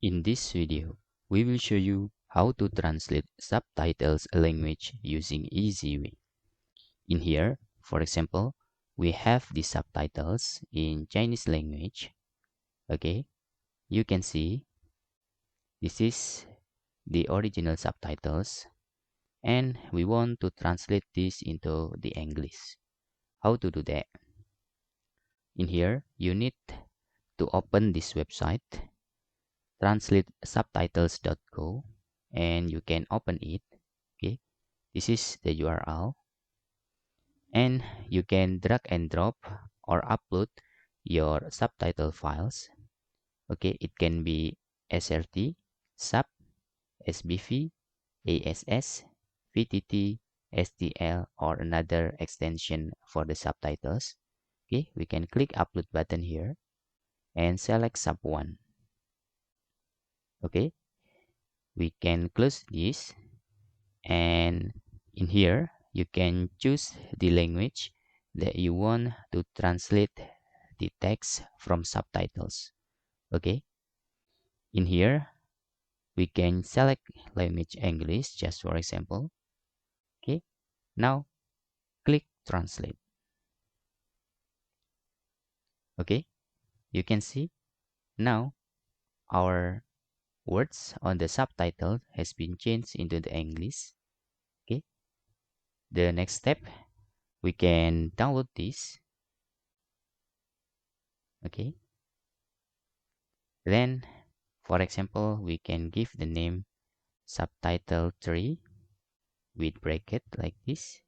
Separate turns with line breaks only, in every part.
In this video, we will show you how to translate subtitles language using easy way. In here, for example, we have the subtitles in Chinese language. Okay, you can see this is the original subtitles and we want to translate this into the English. How to do that? In here, you need to open this website translate subtitles.co and you can open it. Okay, this is the URL and you can drag and drop or upload your subtitle files. Okay, it can be srt, sub, sbv, ass, vtt, stl, or another extension for the subtitles. Okay, we can click upload button here and select sub 1. Okay, we can close this and in here you can choose the language that you want to translate the text from subtitles. Okay, in here we can select language English just for example. Okay, now click translate. Okay, you can see now our words on the subtitle has been changed into the English. Okay, the next step, we can download this. Okay, then for example we can give the name subtitle 3 with bracket like this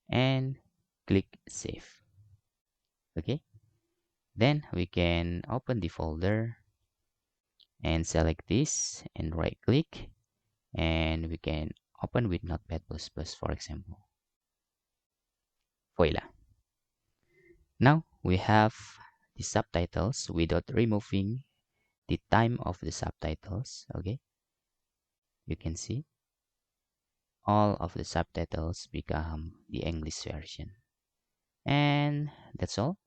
and click save. Okay, then we can open the folder and select this and right click and we can open with notepad++ for example. Voila, now we have the subtitles without removing the time of the subtitles. Okay, you can see all of the subtitles become the English version. And that's all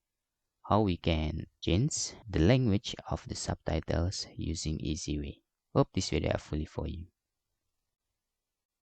how we can change the language of the subtitles using easy way. Hope this video helpful for you.